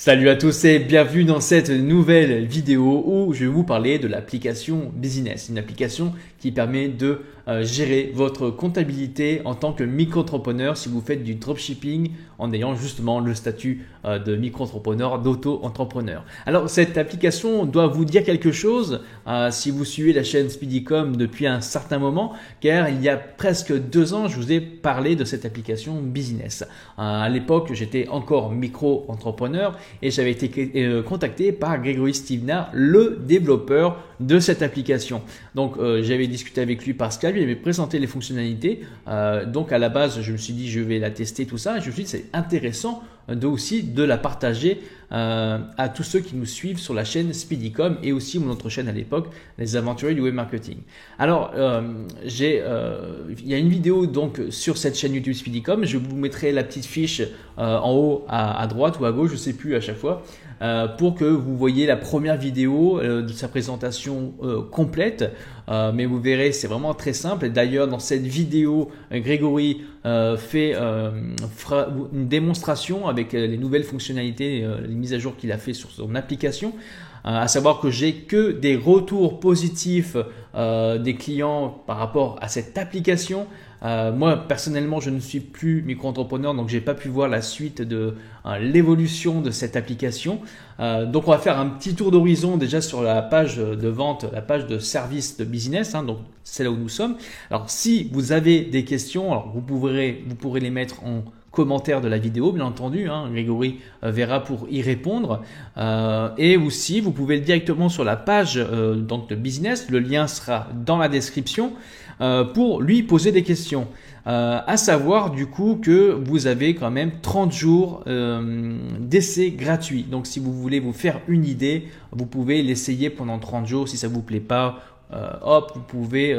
Salut à tous et bienvenue dans cette nouvelle vidéo où je vais vous parler de l'application Business, une application qui permet de gérer votre comptabilité en tant que micro-entrepreneur si vous faites du dropshipping en ayant justement le statut de micro-entrepreneur, d'auto-entrepreneur. Alors cette application doit vous dire quelque chose si vous suivez la chaîne Speedycom depuis un certain moment, car il y a presque 2 ans je vous ai parlé de cette application Business. À l'époque j'étais encore micro-entrepreneur et j'avais été contacté par Grégory Stevena, le développeur de cette application. Donc j'avais discuté avec lui par Skype, il m'avait présenté les fonctionnalités. Donc à la base je me suis dit je vais la tester tout ça et je me suis dit c'est intéressant aussi de la partager à tous ceux qui nous suivent sur la chaîne Speedycom et aussi mon autre chaîne à l'époque, les aventuriers du web marketing. Alors il y a une vidéo donc sur cette chaîne YouTube Speedycom, je vous mettrai la petite fiche en haut à droite ou à gauche, je ne sais plus à chaque fois, pour que vous voyez la première vidéo de sa présentation complète. Mais vous verrez, c'est vraiment très simple. D'ailleurs, dans cette vidéo, Grégory fera une démonstration avec les nouvelles fonctionnalités, les mises à jour qu'il a fait sur son application. À savoir que j'ai que des retours positifs des clients par rapport à cette application. Moi personnellement je ne suis plus micro-entrepreneur, donc j'ai pas pu voir la suite de l'évolution de cette application. Donc on va faire un petit tour d'horizon déjà sur la page de vente, la page de service de business, donc c'est là où nous sommes. Alors si vous avez des questions, alors vous pourrez les mettre en commentaire de la vidéo, bien entendu, Grégory verra pour y répondre. Et aussi, vous pouvez directement sur la page donc de business, le lien sera dans la description, pour lui poser des questions. À savoir du coup que vous avez quand même 30 jours d'essai gratuit. Donc si vous voulez vous faire une idée, vous pouvez l'essayer pendant 30 jours. Si ça vous plaît pas, hop, vous pouvez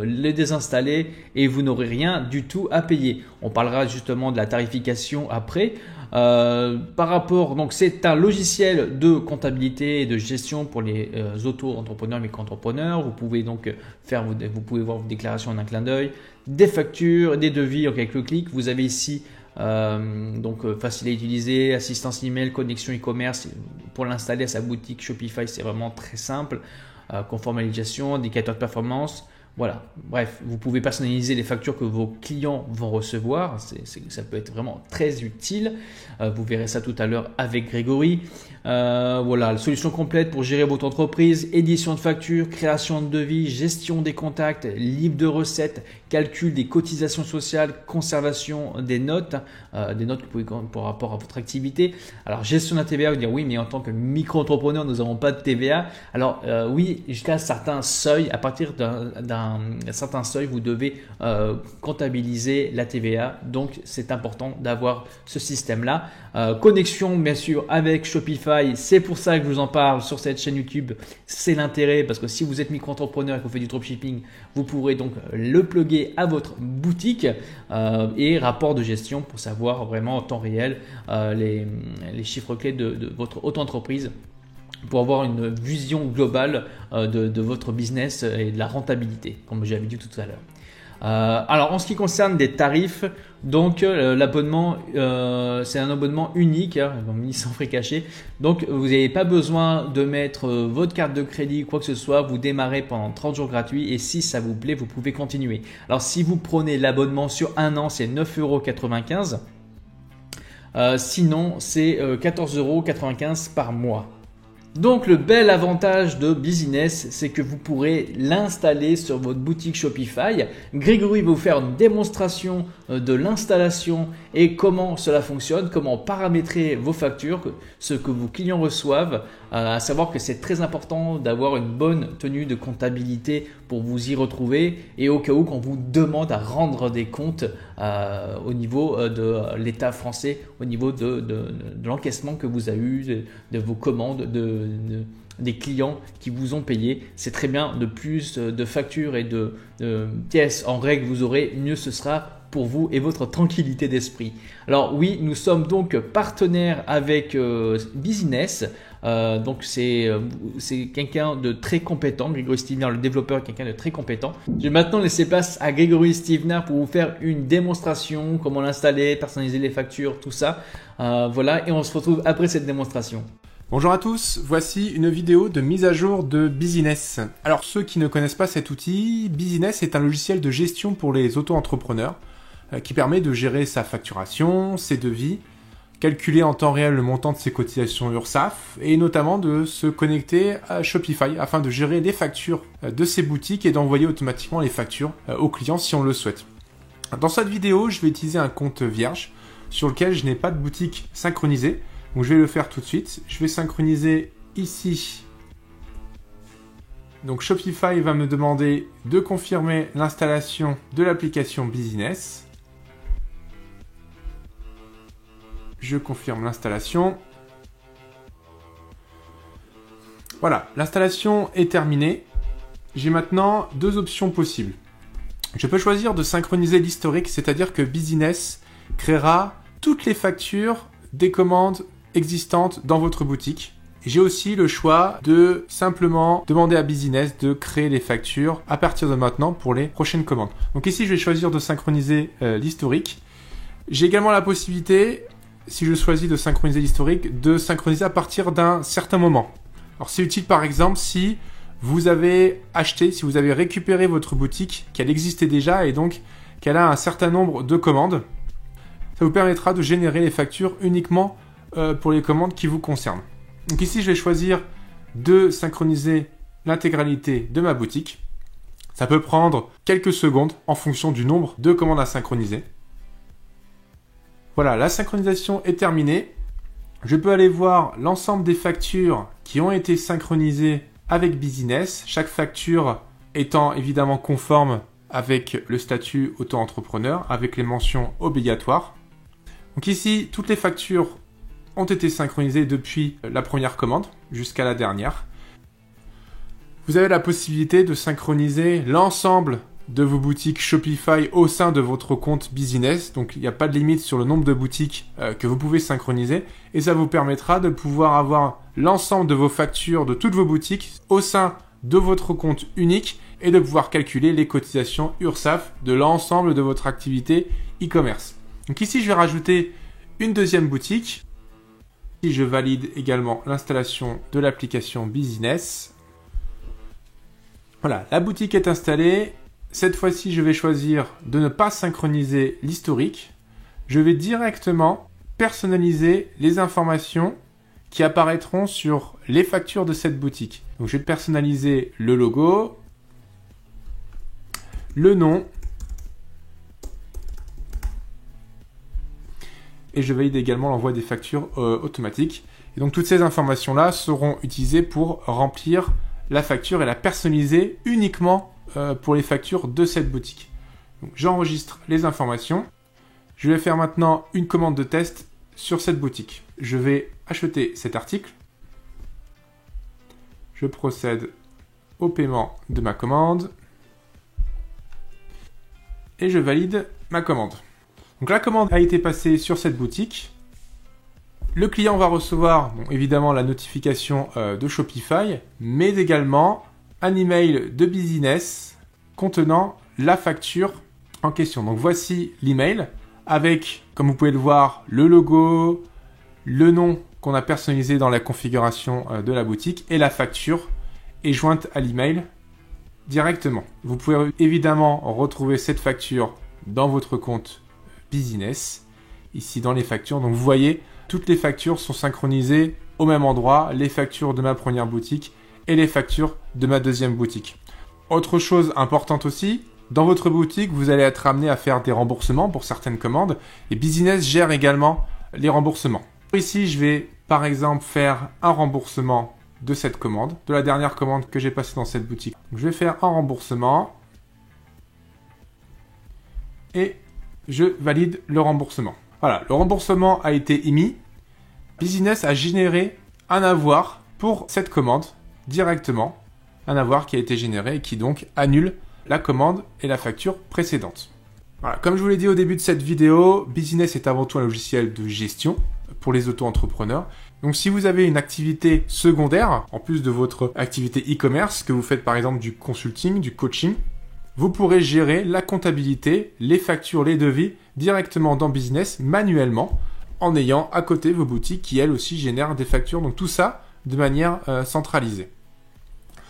les désinstaller et vous n'aurez rien du tout à payer. On parlera justement de la tarification après. Par rapport, donc c'est un logiciel de comptabilité et de gestion pour les auto-entrepreneurs, micro-entrepreneurs. Vous pouvez donc vous pouvez voir vos déclarations en un clin d'œil, des factures, des devis en quelques clics. Vous avez ici facile à utiliser, assistance email, connexion e-commerce. Pour l'installer à sa boutique Shopify, c'est vraiment très simple. Conforme à la législation, indicateur de performance. Voilà, bref, vous pouvez personnaliser les factures que vos clients vont recevoir. Ça peut être vraiment très utile. Vous verrez ça tout à l'heure avec Grégory. Voilà, la solution complète pour gérer votre entreprise, édition de factures, création de devis, gestion des contacts, livre de recettes, calcul des cotisations sociales, conservation des notes que vous pouvez par rapport à votre activité. Alors, gestion de la TVA, vous dire oui, mais en tant que micro-entrepreneur, nous n'avons pas de TVA. Alors, oui, jusqu'à un certain seuil, à partir d'un certain seuil, vous devez comptabiliser la TVA. Donc, c'est important d'avoir ce système-là. Connexion, bien sûr, avec Shopify. C'est pour ça que je vous en parle sur cette chaîne YouTube. C'est l'intérêt parce que si vous êtes micro-entrepreneur et que vous faites du dropshipping, vous pourrez donc le plugger à votre boutique et rapport de gestion pour savoir vraiment en temps réel les chiffres clés de votre auto-entreprise, pour avoir une vision globale de votre business et de la rentabilité, comme j'avais dit tout à l'heure. Alors en ce qui concerne des tarifs, donc l'abonnement c'est un abonnement unique, mis sans frais cachés. Donc vous n'avez pas besoin de mettre votre carte de crédit ou quoi que ce soit. Vous démarrez pendant 30 jours gratuits et si ça vous plaît, vous pouvez continuer. Alors si vous prenez l'abonnement sur un an, c'est 9,95 €. Sinon c'est 14,95 € par mois. Donc le bel avantage de Business, c'est que vous pourrez l'installer sur votre boutique Shopify. Grégory va vous faire une démonstration de l'installation et comment cela fonctionne, comment paramétrer vos factures, ce que vos clients reçoivent. À savoir que c'est très important d'avoir une bonne tenue de comptabilité pour vous y retrouver et au cas où qu'on vous demande à rendre des comptes au niveau de l'État français, au niveau de l'encaissement que vous avez eu, de vos commandes, des clients qui vous ont payé. C'est très bien, de plus de factures et de pièces en règle vous aurez, mieux ce sera pour vous et votre tranquillité d'esprit. Alors oui, nous sommes donc partenaires avec Business. Donc c'est quelqu'un de très compétent. Grégory Stevner, le développeur, est quelqu'un de très compétent. Je vais maintenant laisser place à Grégory Stevner pour vous faire une démonstration, comment l'installer, personnaliser les factures, tout ça. Voilà, et on se retrouve après cette démonstration. Bonjour à tous, voici une vidéo de mise à jour de Business. Alors ceux qui ne connaissent pas cet outil, Business est un logiciel de gestion pour les auto-entrepreneurs qui permet de gérer sa facturation, ses devis, calculer en temps réel le montant de ses cotisations URSSAF et notamment de se connecter à Shopify afin de gérer les factures de ses boutiques et d'envoyer automatiquement les factures aux clients si on le souhaite. Dans cette vidéo, je vais utiliser un compte vierge sur lequel je n'ai pas de boutique synchronisée. Donc je vais le faire tout de suite. Je vais synchroniser ici. Donc Shopify va me demander de confirmer l'installation de l'application Business. Je confirme l'installation. Voilà, l'installation est terminée. J'ai maintenant deux options possibles. Je peux choisir de synchroniser l'historique, c'est-à-dire que Business créera toutes les factures des commandes existantes dans votre boutique. J'ai aussi le choix de simplement demander à Business de créer les factures à partir de maintenant pour les prochaines commandes. Donc ici, je vais choisir de synchroniser l'historique. J'ai également la possibilité, si je choisis de synchroniser l'historique, de synchroniser à partir d'un certain moment. Alors c'est utile par exemple si vous avez acheté, si vous avez récupéré votre boutique, qu'elle existait déjà et donc qu'elle a un certain nombre de commandes. Ça vous permettra de générer les factures uniquement pour les commandes qui vous concernent. Donc ici, je vais choisir de synchroniser l'intégralité de ma boutique. Ça peut prendre quelques secondes en fonction du nombre de commandes à synchroniser. Voilà, la synchronisation est terminée. Je peux aller voir l'ensemble des factures qui ont été synchronisées avec Business. Chaque facture étant évidemment conforme avec le statut auto-entrepreneur, avec les mentions obligatoires. Donc ici, toutes les factures ont été synchronisées depuis la première commande jusqu'à la dernière. Vous avez la possibilité de synchroniser l'ensemble de vos boutiques Shopify au sein de votre compte Business. Donc il n'y a pas de limite sur le nombre de boutiques que vous pouvez synchroniser et ça vous permettra de pouvoir avoir l'ensemble de vos factures de toutes vos boutiques au sein de votre compte unique et de pouvoir calculer les cotisations URSSAF de l'ensemble de votre activité e-commerce. Donc ici, je vais rajouter une deuxième boutique. Ici, je valide également l'installation de l'application Business. Voilà, la boutique est installée. Cette fois-ci, je vais choisir de ne pas synchroniser l'historique. Je vais directement personnaliser les informations qui apparaîtront sur les factures de cette boutique. Donc, je vais personnaliser le logo, le nom, et je valide également l'envoi des factures automatiques. Et donc toutes ces informations-là seront utilisées pour remplir la facture et la personnaliser uniquement pour les factures de cette boutique. Donc j'enregistre les informations. Je vais faire maintenant une commande de test sur cette boutique. Je vais acheter cet article. Je procède au paiement de ma commande. Et je valide ma commande. Donc la commande a été passée sur cette boutique. Le client va recevoir évidemment la notification de Shopify, mais également un email de Business contenant la facture en question. Donc voici l'email avec, comme vous pouvez le voir, le logo, le nom qu'on a personnalisé dans la configuration de la boutique et la facture est jointe à l'email directement. Vous pouvez évidemment retrouver cette facture dans votre compte Business, ici dans les factures. Donc vous voyez, toutes les factures sont synchronisées au même endroit, les factures de ma première boutique et les factures de ma deuxième boutique. Autre chose importante aussi, dans votre boutique, vous allez être amené à faire des remboursements pour certaines commandes et Business gère également les remboursements. Ici, je vais par exemple faire un remboursement de cette commande, de la dernière commande que j'ai passée dans cette boutique. Donc, je vais faire un remboursement et je valide le remboursement. Voilà, le remboursement a été émis. Business a généré un avoir pour cette commande directement. Un avoir qui a été généré et qui donc annule la commande et la facture précédente. Voilà, comme je vous l'ai dit au début de cette vidéo, Business est avant tout un logiciel de gestion pour les auto-entrepreneurs. Donc si vous avez une activité secondaire, en plus de votre activité e-commerce, que vous faites par exemple du consulting, du coaching, vous pourrez gérer la comptabilité, les factures, les devis directement dans Business manuellement en ayant à côté vos boutiques qui elles aussi génèrent des factures. Donc tout ça de manière centralisée.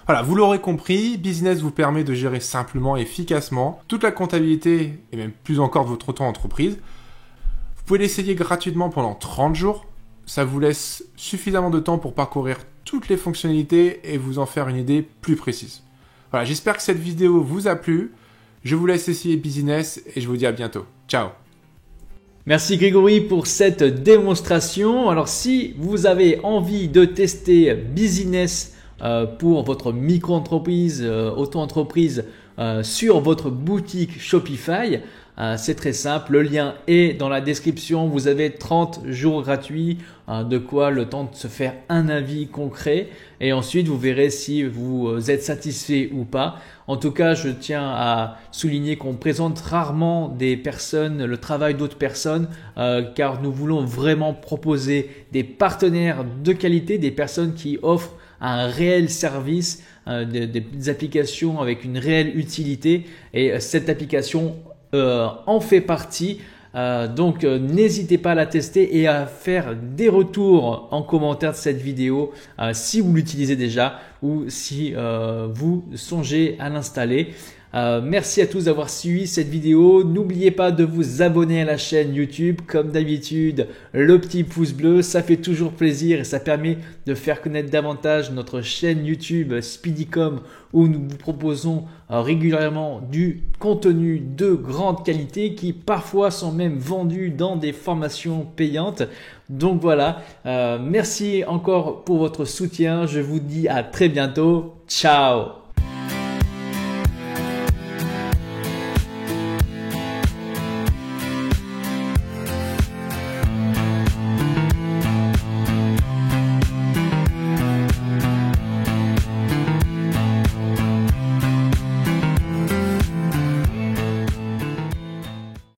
Voilà, vous l'aurez compris, Business vous permet de gérer simplement et efficacement toute la comptabilité et même plus encore de votre auto-entreprise. Vous pouvez l'essayer gratuitement pendant 30 jours. Ça vous laisse suffisamment de temps pour parcourir toutes les fonctionnalités et vous en faire une idée plus précise. Voilà, j'espère que cette vidéo vous a plu. Je vous laisse essayer Business et je vous dis à bientôt. Ciao! Merci Grégory pour cette démonstration. Alors si vous avez envie de tester Business pour votre micro-entreprise, auto-entreprise sur votre boutique Shopify, c'est très simple. Le lien est dans la description. Vous avez 30 jours gratuits, de quoi le temps de se faire un avis concret. Et ensuite, vous verrez si vous êtes satisfait ou pas. En tout cas, je tiens à souligner qu'on présente rarement des personnes, le travail d'autres personnes, car nous voulons vraiment proposer des partenaires de qualité, des personnes qui offrent un réel service, des applications avec une réelle utilité. Et cette application en fait partie. Donc n'hésitez pas à la tester et à faire des retours en commentaire de cette vidéo si vous l'utilisez déjà ou si vous songez à l'installer. Merci à tous d'avoir suivi cette vidéo. N'oubliez pas de vous abonner à la chaîne YouTube. Comme d'habitude, le petit pouce bleu, ça fait toujours plaisir et ça permet de faire connaître davantage notre chaîne YouTube Speedycom où nous vous proposons régulièrement du contenu de grande qualité qui parfois sont même vendus dans des formations payantes. Donc voilà, merci encore pour votre soutien. Je vous dis à très bientôt. Ciao!